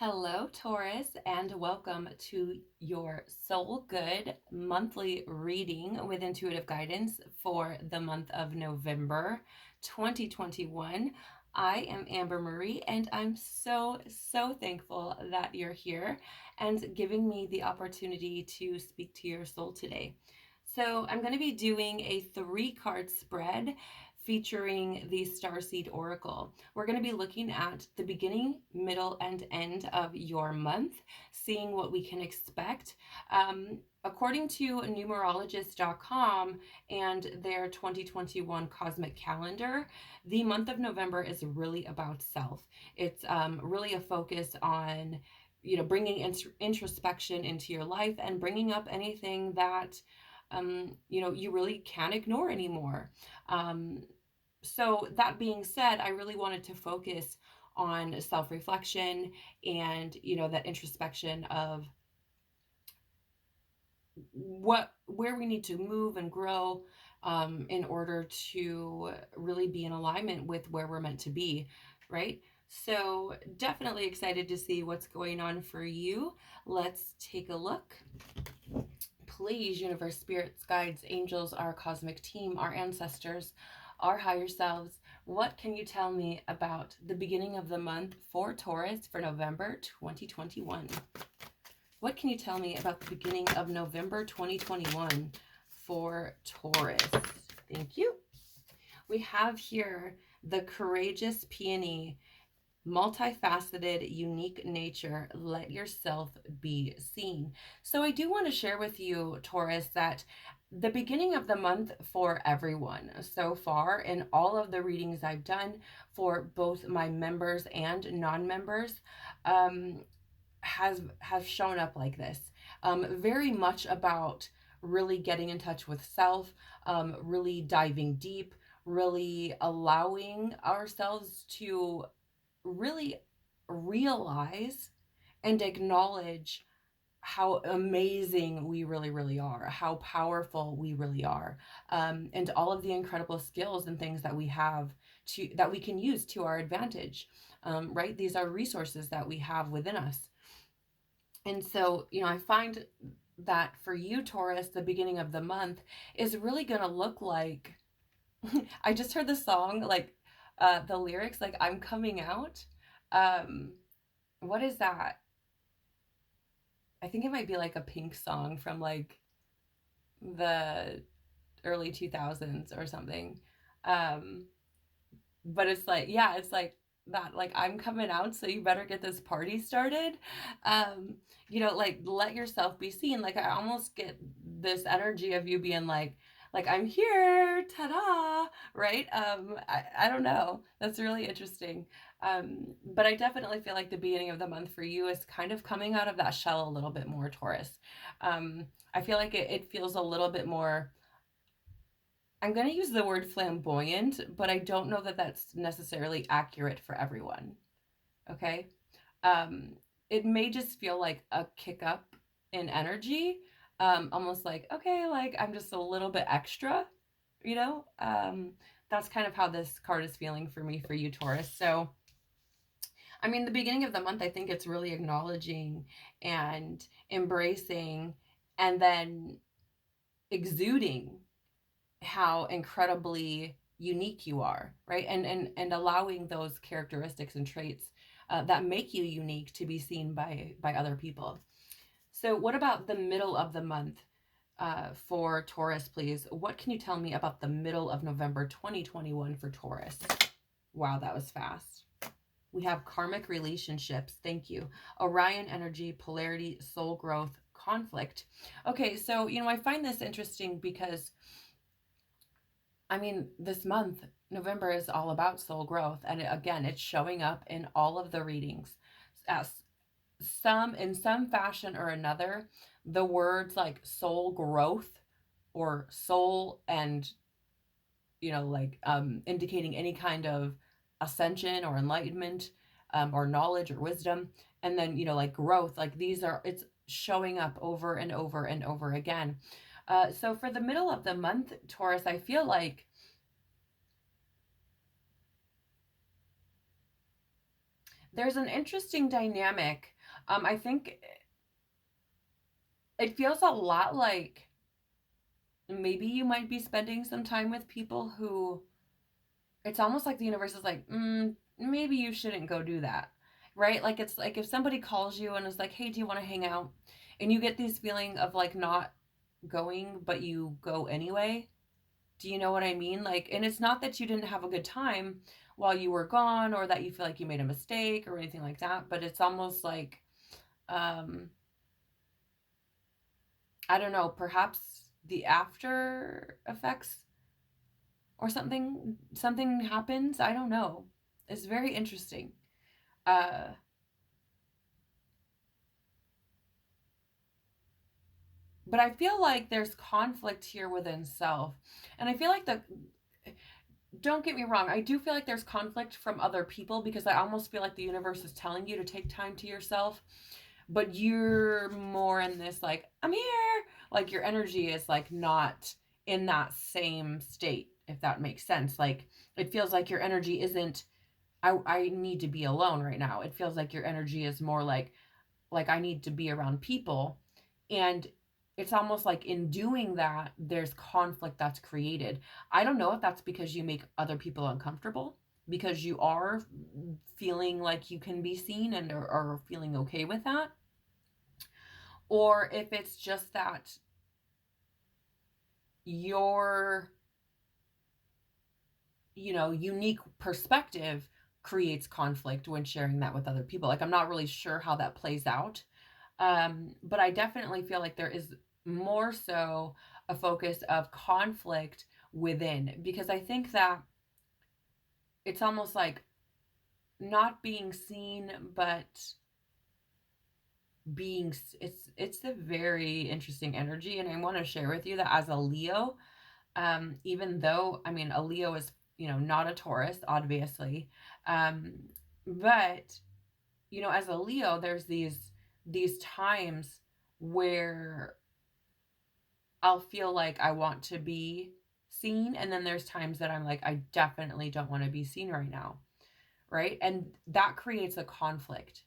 Hello, Taurus, and welcome to your Soul Good monthly reading with intuitive guidance for the month of November 2021. I am Amber Marie, and I'm so thankful that you're here and giving me the opportunity to speak to your soul today. So, I'm going to be doing a 3-card spread featuring the Starseed Oracle. We're going to be looking at the beginning, middle, and end of your month, seeing what we can expect. According to numerologist.com and their 2021 cosmic calendar, the month of November is really about self. It's really a focus on bringing introspection into your life and bringing up anything that you really can't ignore anymore. So that being said, I really wanted to focus on self-reflection and, that introspection of where we need to move and grow in order to really be in alignment with where we're meant to be, right? So definitely excited to see what's going on for you. Let's take a look. Please, universe, spirits, guides, angels, our cosmic team, our ancestors, our higher selves, what can you tell me about the beginning of the month for Taurus for November 2021? What can you tell me about the beginning of November 2021 for Taurus? Thank you. We have here the courageous peony, multifaceted, unique nature. Let yourself be seen. So I do want to share with you, Taurus, that the beginning of the month for everyone so far in all of the readings I've done for both my members and non-members has shown up like this. Very much about really getting in touch with self, really diving deep, really allowing ourselves to really realize and acknowledge how amazing we really are, how powerful we really are, and all of the incredible skills and things that we have that we can use to our advantage, right? These are resources that we have within us. And so, I find that for you, Taurus, the beginning of the month is really going to look like, I just heard the song, like the lyrics, like I'm coming out. What is that? I think it might be like a Pink song from like the early 2000s or something. Um, but it's like, yeah, it's like that, like I'm coming out, so you better get this party started. Like let yourself be seen. Like I almost get this energy of you being like I'm here, ta-da, right? I don't know. That's really interesting. But I definitely feel like the beginning of the month for you is kind of coming out of that shell a little bit more, Taurus. I feel like it feels a little bit more, I'm going to use the word flamboyant, but I don't know that that's necessarily accurate for everyone. Okay. Um, it may just feel like a kick up in energy, almost like, okay, like I'm just a little bit extra, you know? That's kind of how this card is feeling for me, for you, Taurus. So, I mean, the beginning of the month, I think it's really acknowledging and embracing and then exuding how incredibly unique you are, right? And allowing those characteristics and traits that make you unique to be seen by other people. So what about the middle of the month for Taurus, please? What can you tell me about the middle of November 2021 for Taurus? Wow, that was fast. We have karmic relationships. Thank you. Orion energy, polarity, soul growth, conflict. Okay, so, I find this interesting because I mean, this month, November, is all about soul growth. And again, it's showing up in all of the readings as in some fashion or another. The words like soul growth or soul and, indicating any kind of ascension or enlightenment, or knowledge or wisdom. And then, like growth, like it's showing up over and over and over again. So for the middle of the month, Taurus, I feel like There's an interesting dynamic. I think it feels a lot like maybe you might be spending some time with people who it's almost like the universe is like, maybe you shouldn't go do that. Right? Like it's like if somebody calls you and is like, hey, do you want to hang out? And you get this feeling of like not going, but you go anyway. Do you know what I mean? Like, and it's not that you didn't have a good time while you were gone or that you feel like you made a mistake or anything like that, but it's almost like, um, I don't know, perhaps the after effects or something happens. I don't know. It's very interesting. Uh, but I feel like there's conflict here within self. And I feel like don't get me wrong, I do feel like there's conflict from other people because I almost feel like the universe is telling you to take time to yourself, but you're more in this like, I'm here. Like your energy is like not in that same state, if that makes sense. Like it feels like your energy isn't, I need to be alone right now. It feels like your energy is more like I need to be around people. And it's almost like in doing that, there's conflict that's created. I don't know if that's because you make other people uncomfortable, because you are feeling like you can be seen and are feeling okay with that, or if it's just that your, unique perspective creates conflict when sharing that with other people. Like, I'm not really sure how that plays out. But I definitely feel like there is more so a focus of conflict within, because I think that it's almost like not being seen, but being, it's a very interesting energy. And I want to share with you that as a Leo, even though, I mean, a Leo is, not a Taurus, obviously. Um, but, as a Leo, there's these times where I'll feel like I want to be seen. And then there's times that I'm like, I definitely don't want to be seen right now. Right. And that creates a conflict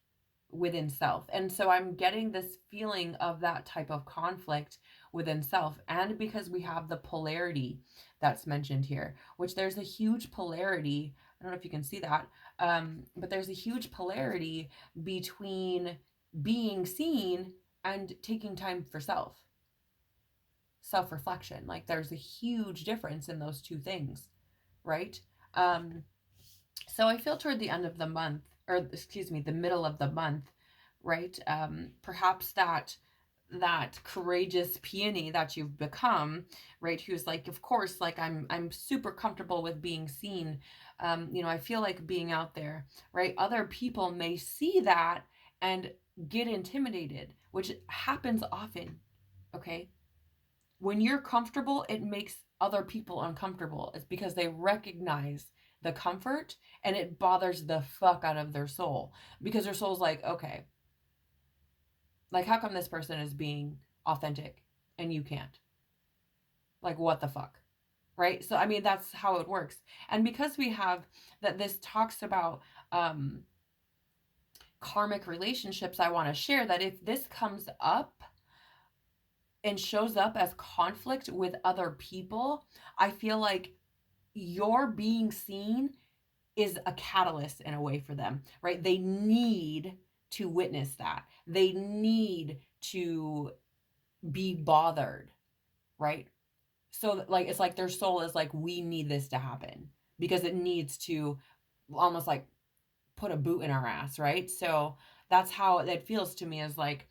within self. And so I'm getting this feeling of that type of conflict within self. And because we have the polarity that's mentioned here, which there's a huge polarity. I don't know if you can see that, but there's a huge polarity between being seen and taking time for self reflection. Like there's a huge difference in those two things, right? Um, so I feel toward the end of the month, or excuse me, the middle of the month, right? Perhaps that courageous peony that you've become, right? Who's like, of course, like I'm super comfortable with being seen. I feel like being out there, right? Other people may see that and get intimidated, which happens often. Okay, when you're comfortable, it makes other people uncomfortable. It's because they recognize the comfort and it bothers the fuck out of their soul, because their soul's like, okay, like, how come this person is being authentic and you can't? Like, what the fuck? Right? So, I mean, that's how it works. And because we have that, this talks about karmic relationships, I want to share that if this comes up and shows up as conflict with other people, I feel like your being seen is a catalyst in a way for them, right? They need to witness that. They need to be bothered, right? So like it's like their soul is like, we need this to happen because it needs to almost like put a boot in our ass, right? So that's how it feels to me, is like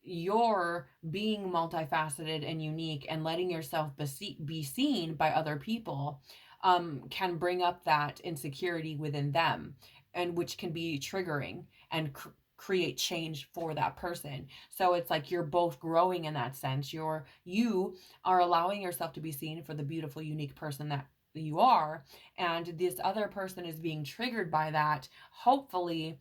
you're being multifaceted and unique and letting yourself be seen by other people, can bring up that insecurity within them, and which can be triggering and create change for that person. So it's like you're both growing in that sense. You are allowing yourself to be seen for the beautiful, unique person that you are, and this other person is being triggered by that. Hopefully,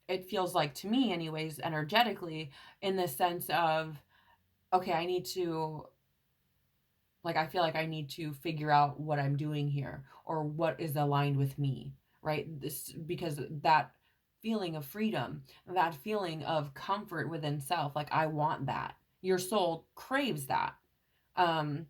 it feels like to me anyways, energetically, in the sense of, okay, I feel like I need to figure out what I'm doing here or what is aligned with me, right? This, because that feeling of freedom, that feeling of comfort within self. Like, I want that. Your soul craves that. Um,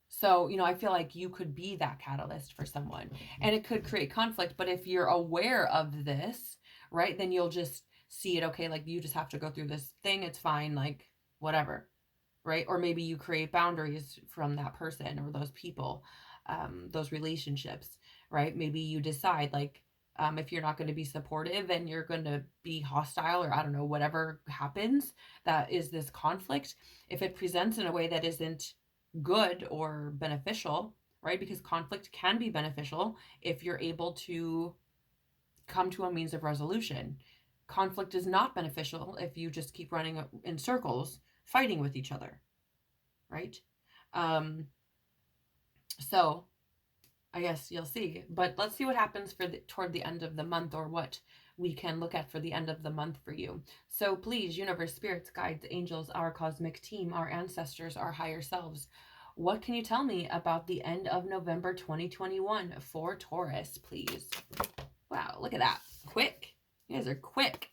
so, I feel like you could be that catalyst for someone, and it could create conflict. But if you're aware of this, right, then you'll just see it. Okay, like, you just have to go through this thing. It's fine. Like, whatever. Right. Or maybe you create boundaries from that person or those people, those relationships, right? Maybe you decide, like, if you're not going to be supportive and you're going to be hostile, or I don't know, whatever happens, that is this conflict. If it presents in a way that isn't good or beneficial, right? Because conflict can be beneficial if you're able to come to a means of resolution. Conflict is not beneficial if you just keep running in circles, fighting with each other, right? Um, so I guess you'll see. But let's see what happens toward the end of the month, or what we can look at for the end of the month for you. So please, universe, spirits, guides, angels, our cosmic team, our ancestors, our higher selves, what can you tell me about the end of November 2021 for Taurus, please? Wow, look at that. Quick. You guys are quick.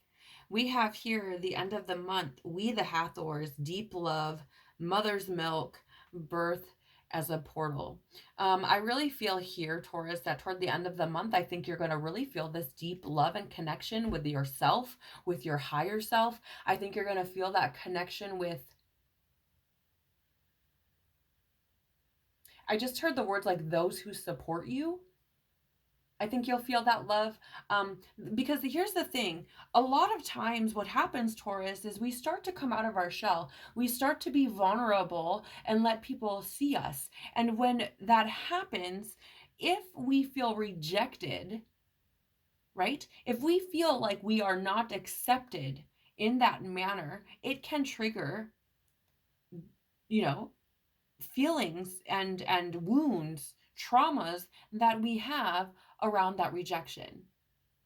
We have here the end of the month. We the Hathors, deep love, mother's milk, birth as a portal. I really feel here, Taurus, that toward the end of the month, I think you're going to really feel this deep love and connection with yourself, with your higher self. I think you're going to feel that connection with, I just heard the words like those who support you. I think you'll feel that love. Because here's the thing. A lot of times what happens, Taurus, is we start to come out of our shell. We start to be vulnerable and let people see us. And when that happens, if we feel rejected, right? If we feel like we are not accepted in that manner, it can trigger, you know, feelings and wounds, traumas that we have around that rejection,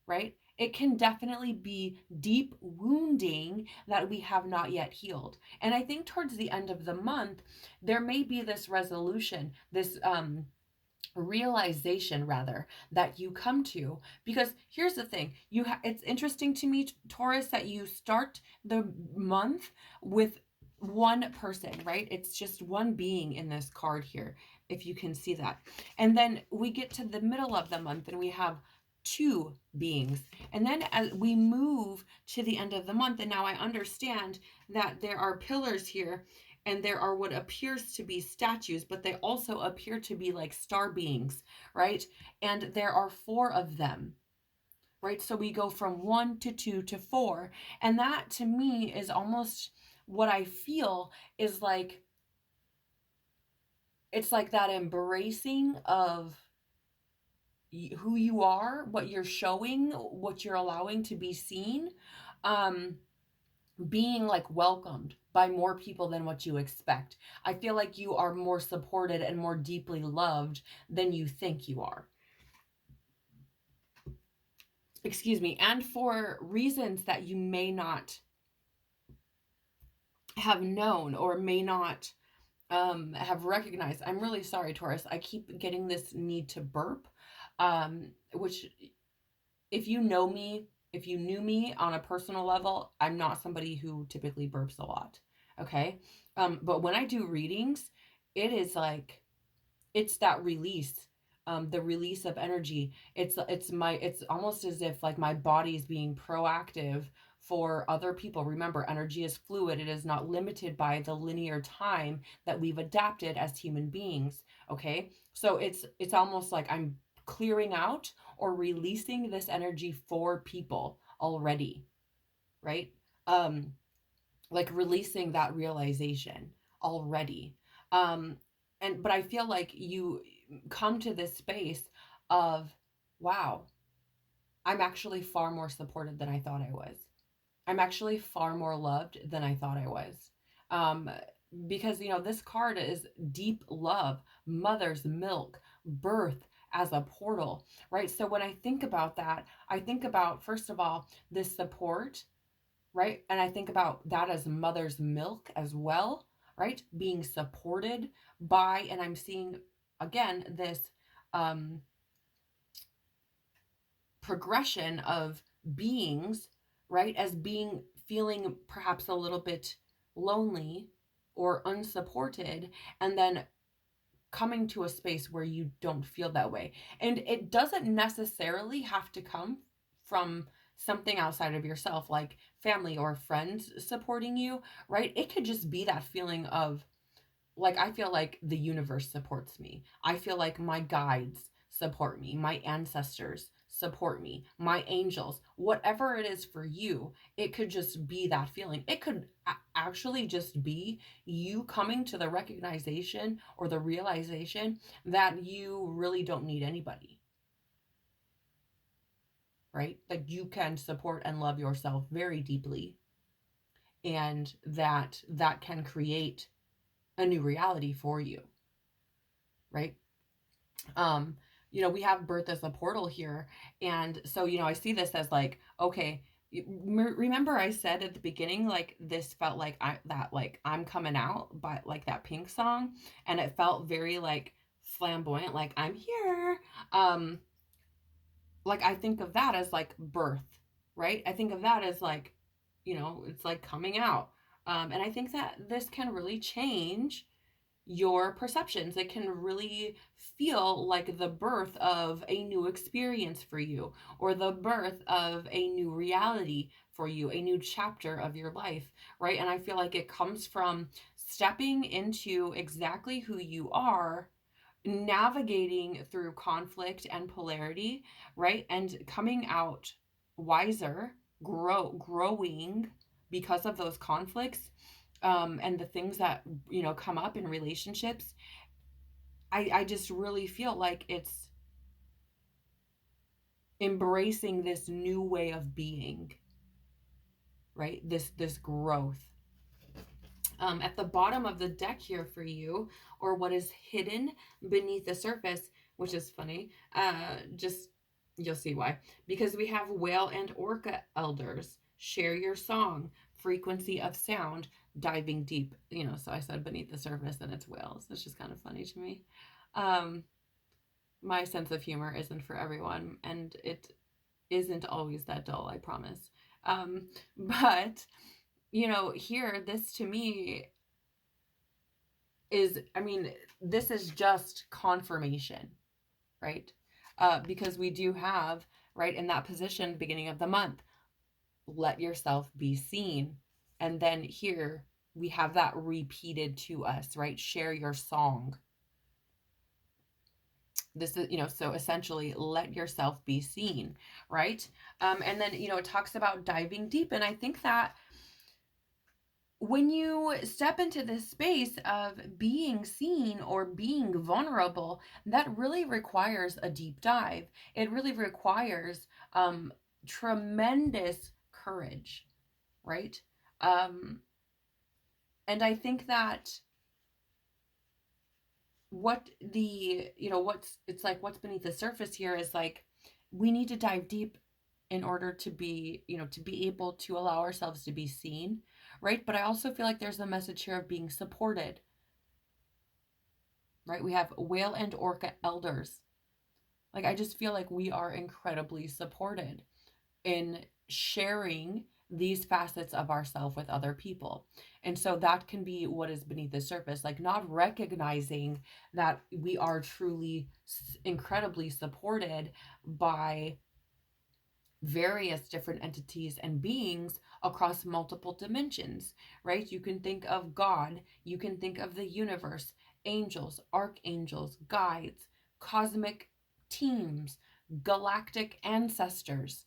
right? It can definitely be deep wounding that we have not yet healed. And I think towards the end of the month, there may be this resolution, this realization rather, that you come to. Because here's the thing, it's interesting to me, Taurus, that you start the month with one person, right? It's just one being in this card here, if you can see that. And then we get to the middle of the month and we have two beings. And then as we move to the end of the month, and now I understand that there are pillars here, and there are what appears to be statues, but they also appear to be like star beings, right? And there are four of them, right? So we go from 1 to 2 to 4. And that to me is almost what I feel is like, it's like that embracing of who you are, what you're showing, what you're allowing to be seen, being like welcomed by more people than what you expect. I feel like you are more supported and more deeply loved than you think you are. Excuse me. And for reasons that you may not have known or may not have recognized. I'm really sorry, Taurus. I keep getting this need to burp, which if you know me, if you knew me on a personal level, I'm not somebody who typically burps a lot. Okay. But when I do readings, it is like, it's that release, the release of energy. It's almost as if like my body's being proactive for other people. Remember, energy is fluid. It is not limited by the linear time that we've adapted as human beings. Okay. So it's almost like I'm clearing out or releasing this energy for people already, right? Like releasing that realization already. But I feel like you come to this space of, wow, I'm actually far more supported than I thought I was. I'm actually far more loved than I thought I was. Um, because, this card is deep love, mother's milk, birth as a portal, right? So when I think about that, I think about, first of all, this support, right? And I think about that as mother's milk as well, right? Being supported by, and I'm seeing again this progression of beings, right? As being feeling perhaps a little bit lonely or unsupported, and then coming to a space where you don't feel that way. And it doesn't necessarily have to come from something outside of yourself, like family or friends supporting you, right? It could just be that feeling of, like, I feel like the universe supports me. I feel like my guides support me. My ancestors support me. My angels, whatever it is for you, it could just be that feeling. It could actually just be you coming to the recognition or the realization that you really don't need anybody, right? That you can support and love yourself very deeply, and that can create a new reality for you, right? um we have birth as a portal here, and so I see this as like, okay, remember I said at the beginning, like, this felt like I'm coming out by like that Pink song, and it felt very like flamboyant, like I'm here. um like, I think of that as like birth, right? I think of that as like, it's like coming out. And I think that this can really change your perceptions. It can really feel like the birth of a new experience for you, or the birth of a new reality for you, a new chapter of your life, right? And I feel like it comes from stepping into exactly who you are, navigating through conflict and polarity, right? And coming out wiser, growing because of those conflicts, and the things that come up in relationships. I just really feel like it's embracing this new way of being, right? This growth. At the bottom of the deck here for you, or what is hidden beneath the surface, which is funny, just you'll see why. Because we have whale and orca elders, share your song, frequency of sound, diving deep. So I said beneath the surface, and it's whales. It's just kind of funny to me. My sense of humor isn't for everyone, and it isn't always that dull, I promise. But here, this to me is, I mean, this is just confirmation, right? Because we do have, right, in that position, beginning of the month, let yourself be seen. And then here we have that repeated to us, right? Share your song. This is, so essentially, let yourself be seen, right? And then, it talks about diving deep. And I think that when you step into this space of being seen or being vulnerable, that really requires a deep dive. It really requires tremendous courage, right? And I think that what's beneath the surface here is like, we need to dive deep in order to be able to allow ourselves to be seen, right? But I also feel like there's a message here of being supported, right? We have whale and orca elders. Like, I just feel like we are incredibly supported in sharing these facets of ourselves with other people. And so that can be what is beneath the surface, like not recognizing that we are truly incredibly supported by various different entities and beings across multiple dimensions, right? You can think of God, you can think of the universe, angels, archangels, guides, cosmic teams, galactic ancestors,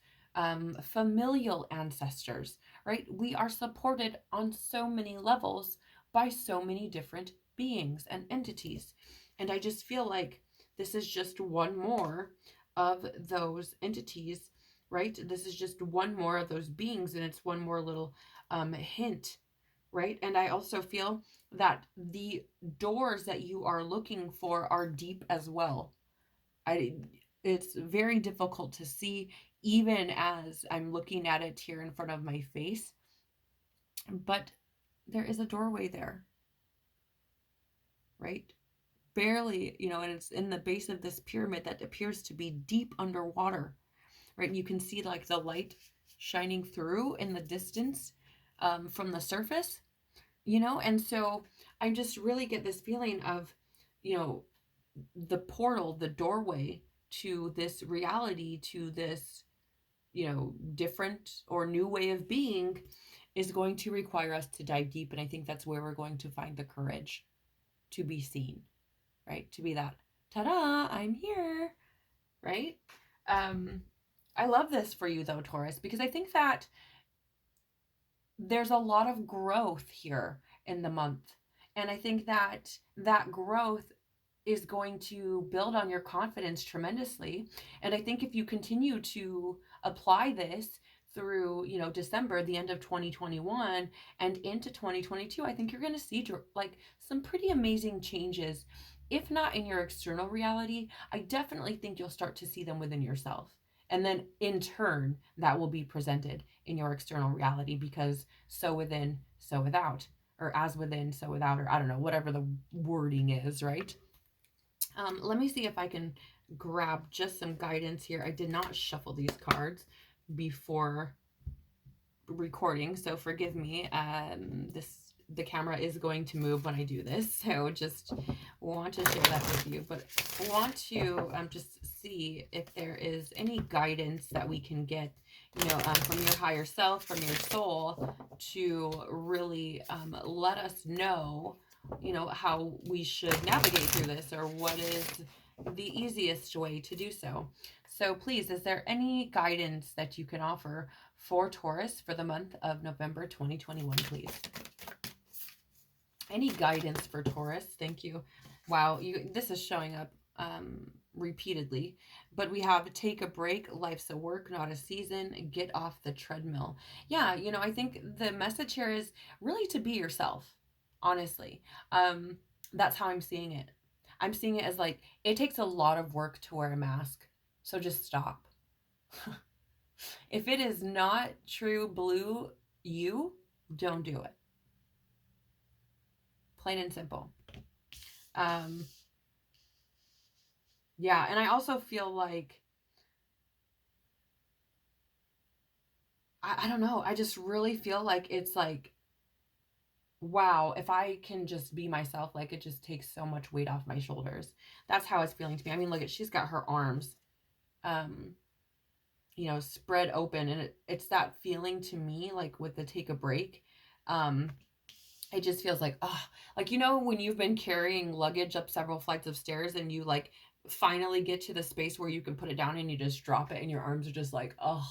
familial ancestors, right? We are supported on so many levels by so many different beings and entities. And I just feel like this is just one more of those entities, right? This is just one more of those beings, and it's one more little hint, right? And I also feel that the doors that you are looking for are deep as well. It's very difficult to see, even as I'm looking at it here in front of my face, but there is a doorway there, right? Barely, and it's in the base of this pyramid that appears to be deep underwater, right? You can see like the light shining through in the distance from the surface, and so I just really get this feeling of, you know, the portal, the doorway to this reality, to this, different or new way of being is going to require us to dive deep. And I think that's where we're going to find the courage to be seen, right? To be that, ta-da, I'm here, right? I love this for you though, Taurus, because I think that there's a lot of growth here in the month. And I think that that growth is going to build on your confidence tremendously. And I think if you continue to apply this through, December, the end of 2021 and into 2022, I think you're going to see like some pretty amazing changes. If not in your external reality, I definitely think you'll start to see them within yourself. And then in turn, that will be presented in your external reality, because so within, so without, or as within, so without, or I don't know, whatever the wording is, right? Let me see if I can grab just some guidance here. I did not shuffle these cards before recording, so forgive me. The camera is going to move when I do this, so just want to share that with you. But I want to just see if there is any guidance that we can get, from your higher self, from your soul, to really let us know, how we should navigate through this, or what is the easiest way to do so. So please, is there any guidance that you can offer for Taurus for the month of November 2021, please? Any guidance for Taurus? Thank you. Wow, this is showing up repeatedly. But we have take a break. Life's a work, not a season. Get off the treadmill. Yeah, I think the message here is really to be yourself, honestly. That's how I'm seeing it. I'm seeing it as like, it takes a lot of work to wear a mask. So just stop. If it is not true blue you, don't do it. Plain and simple. Yeah, and I also feel like, I don't know, I just really feel like it's like, wow, if I can just be myself, like it just takes so much weight off my shoulders. That's how it's feeling to me. I mean, look at, she's got her arms, spread open, and it's that feeling to me, like with the take a break. It just feels like, oh, like, when you've been carrying luggage up several flights of stairs and you like finally get to the space where you can put it down and you just drop it and your arms are just like, oh,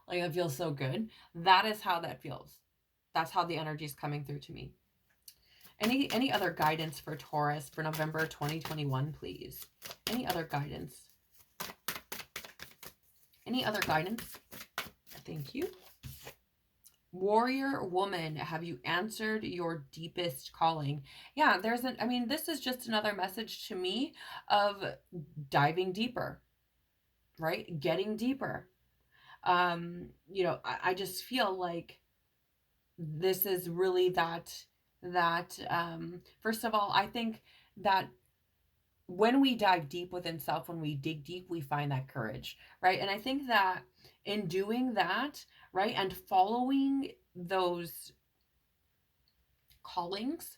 like it feels so good. That is how that feels. That's how the energy is coming through to me. Any other guidance for Taurus for November 2021, please? Any other guidance? Any other guidance? Thank you. Warrior woman, have you answered your deepest calling? Yeah, this is just another message to me of diving deeper, right? Getting deeper. I just feel like this is really that, first of all, I think that when we dive deep within self, when we dig deep, we find that courage, right? And I think that in doing that, right, and following those callings,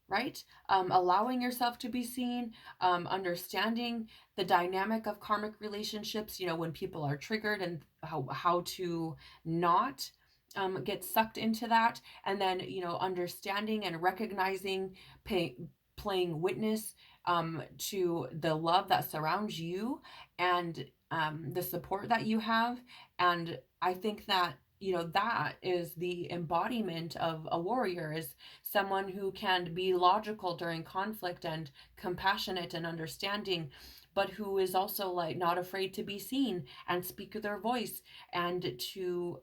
right, allowing yourself to be seen, understanding the dynamic of karmic relationships, when people are triggered, and how to not get sucked into that, and then understanding and recognizing, playing witness to the love that surrounds you, and the support that you have. And I think that that is the embodiment of a warrior, is someone who can be logical during conflict and compassionate and understanding, but who is also like not afraid to be seen and speak their voice, and to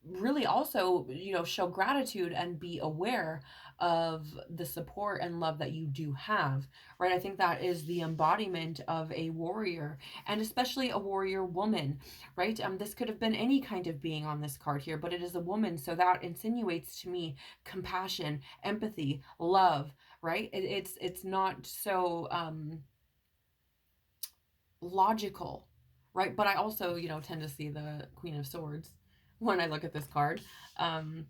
really also show gratitude and be aware of the support and love that you do have, right? I think that is the embodiment of a warrior, and especially a warrior woman, right? This could have been any kind of being on this card here, but it is a woman, so that insinuates to me compassion, empathy, love, right? It's not so logical, right? But I also, tend to see the Queen of Swords when I look at this card. And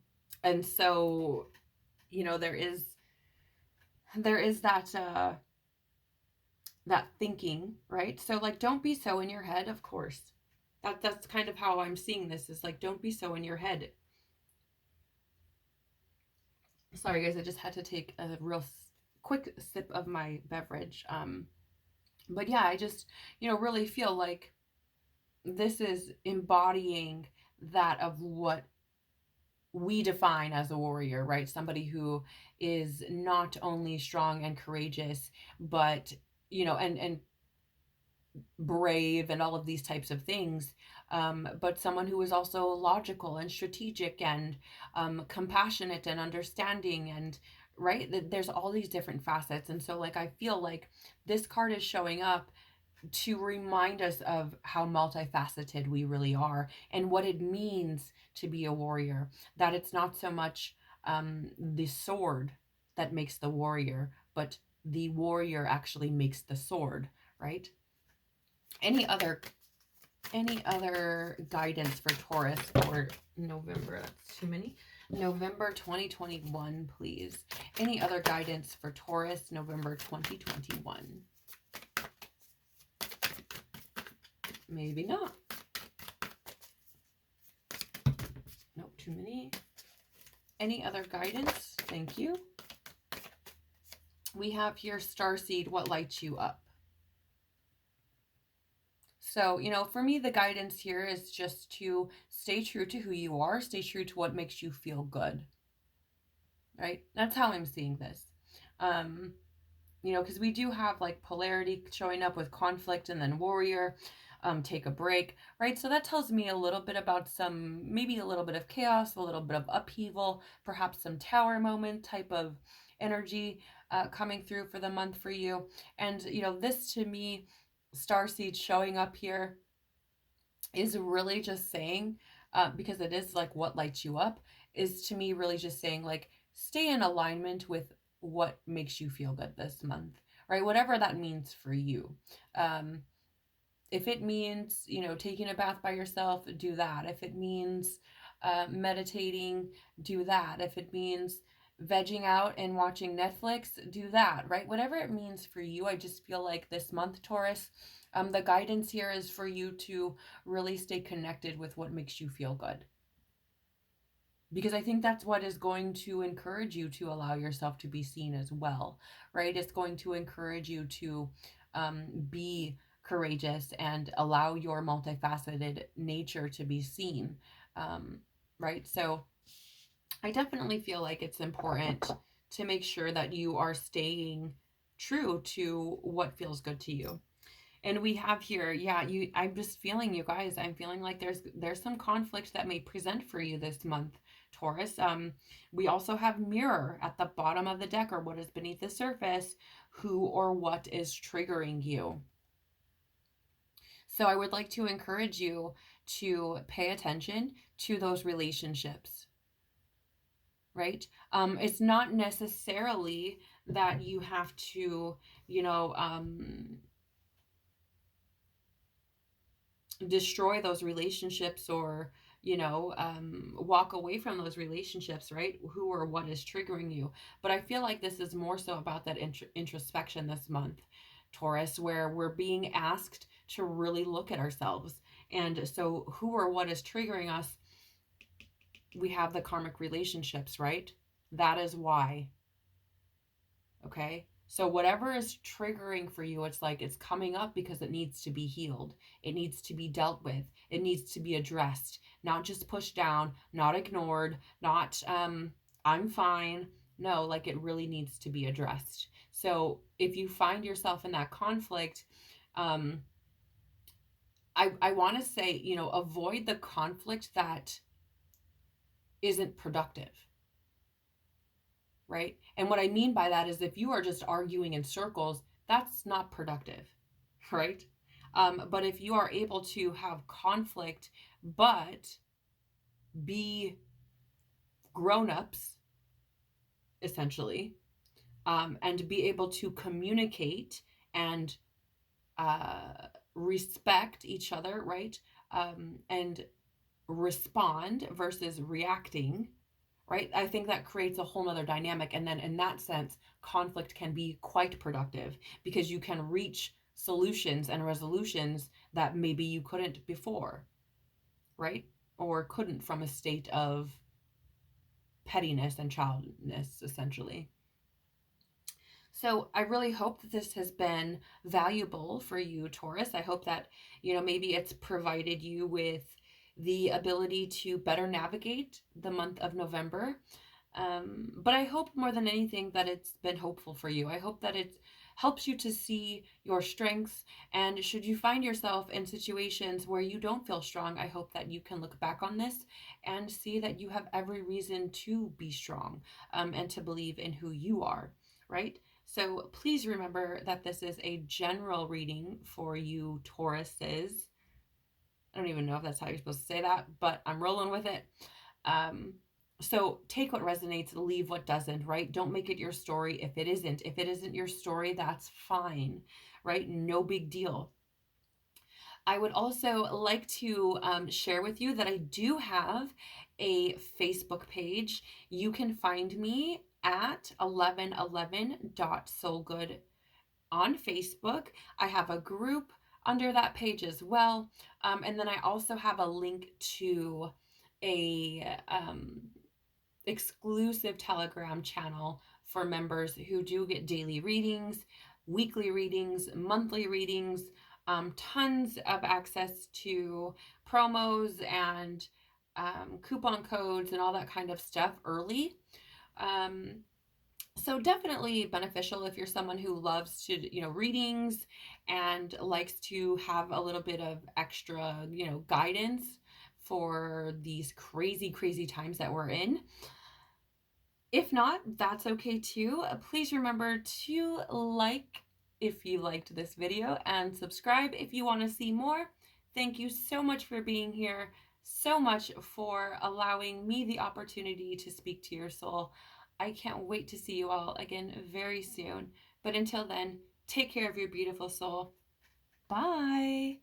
so, there is that thinking, right? So like, don't be so in your head, of course. That's kind of how I'm seeing this, is like, don't be so in your head. Sorry guys, I just had to take a real quick sip of my beverage. But yeah, I just, really feel like this is embodying that of what we define as a warrior, right? Somebody who is not only strong and courageous, but, and brave and all of these types of things, but someone who is also logical and strategic and compassionate and understanding, and right, there's all these different facets. And so like, I feel like this card is showing up to remind us of how multifaceted we really are and what it means to be a warrior. That it's not so much the sword that makes the warrior, but the warrior actually makes the sword, right? Any other guidance for Taurus for November? That's too many. November 2021, please. Any other guidance for Taurus, November 2021? Maybe not. Nope, too many. Any other guidance? Thank you. We have here Starseed, what lights you up? So, for me, the guidance here is just to stay true to who you are, stay true to what makes you feel good, right? That's how I'm seeing this. Because we do have like polarity showing up with conflict and then warrior, take a break, right? So that tells me a little bit about maybe a little bit of chaos, a little bit of upheaval, perhaps some tower moment type of energy coming through for the month for you. And, this to me, Starseed showing up here is really just saying, because it is like what lights you up, is to me really just saying like, stay in alignment with what makes you feel good this month, right? Whatever that means for you. If it means, taking a bath by yourself, do that. If it means meditating, do that. If it means vegging out and watching Netflix, do that, right? Whatever it means for you. I just feel like this month, Taurus, the guidance here is for you to really stay connected with what makes you feel good. Because I think that's what is going to encourage you to allow yourself to be seen as well, right? It's going to encourage you to be courageous and allow your multifaceted nature to be seen, right? So I definitely feel like it's important to make sure that you are staying true to what feels good to you. And we have here, I'm just feeling, you guys, I'm feeling like there's some conflict that may present for you this month, Taurus. We also have mirror at the bottom of the deck, or what is beneath the surface, who or what is triggering you. So I would like to encourage you to pay attention to those relationships, right? It's not necessarily that you have to, destroy those relationships or, walk away from those relationships, right? Who or what is triggering you. But I feel like this is more so about that introspection this month, Taurus, where we're being asked to really look at ourselves. And so who or what is triggering us? We have the karmic relationships, right? That is why. Okay. So whatever is triggering for you, it's like it's coming up because it needs to be healed. It needs to be dealt with. It needs to be addressed, not just pushed down, not ignored, not I'm fine. No, like it really needs to be addressed. So if you find yourself in that conflict, I want to say, avoid the conflict that isn't productive. Right? And what I mean by that is if you are just arguing in circles, that's not productive, right? But if you are able to have conflict, but be grown-ups, essentially, and be able to communicate and respect each other, right? And respond versus reacting, right? I think that creates a whole nother dynamic. And then in that sense, conflict can be quite productive because you can reach solutions and resolutions that maybe you couldn't before, right? Or couldn't from a state of pettiness and childness, essentially. So I really hope that this has been valuable for you, Taurus. I hope that, maybe it's provided you with the ability to better navigate the month of November. But I hope more than anything that it's been hopeful for you. I hope that it helps you to see your strengths. And should you find yourself in situations where you don't feel strong, I hope that you can look back on this and see that you have every reason to be strong, and to believe in who you are, right? So please remember that this is a general reading for you, Tauruses. I don't even know if that's how you're supposed to say that, but I'm rolling with it. So take what resonates, leave what doesn't, right? Don't make it your story if it isn't. If it isn't your story, that's fine, right? No big deal. I would also like to share with you that I do have a Facebook page. You can find me at 1111.soulgood on Facebook. I have a group under that page as well. And then I also have a link to a exclusive Telegram channel for members who do get daily readings, weekly readings, monthly readings, tons of access to promos and coupon codes and all that kind of stuff early. So definitely beneficial if you're someone who loves to, readings and likes to have a little bit of extra, guidance for these crazy, crazy times that we're in. If not, that's okay too. Please remember to like if you liked this video and subscribe if you want to see more. Thank you so much for being here, so much for allowing me the opportunity to speak to your soul. I can't wait to see you all again very soon. But until then, take care of your beautiful soul. Bye.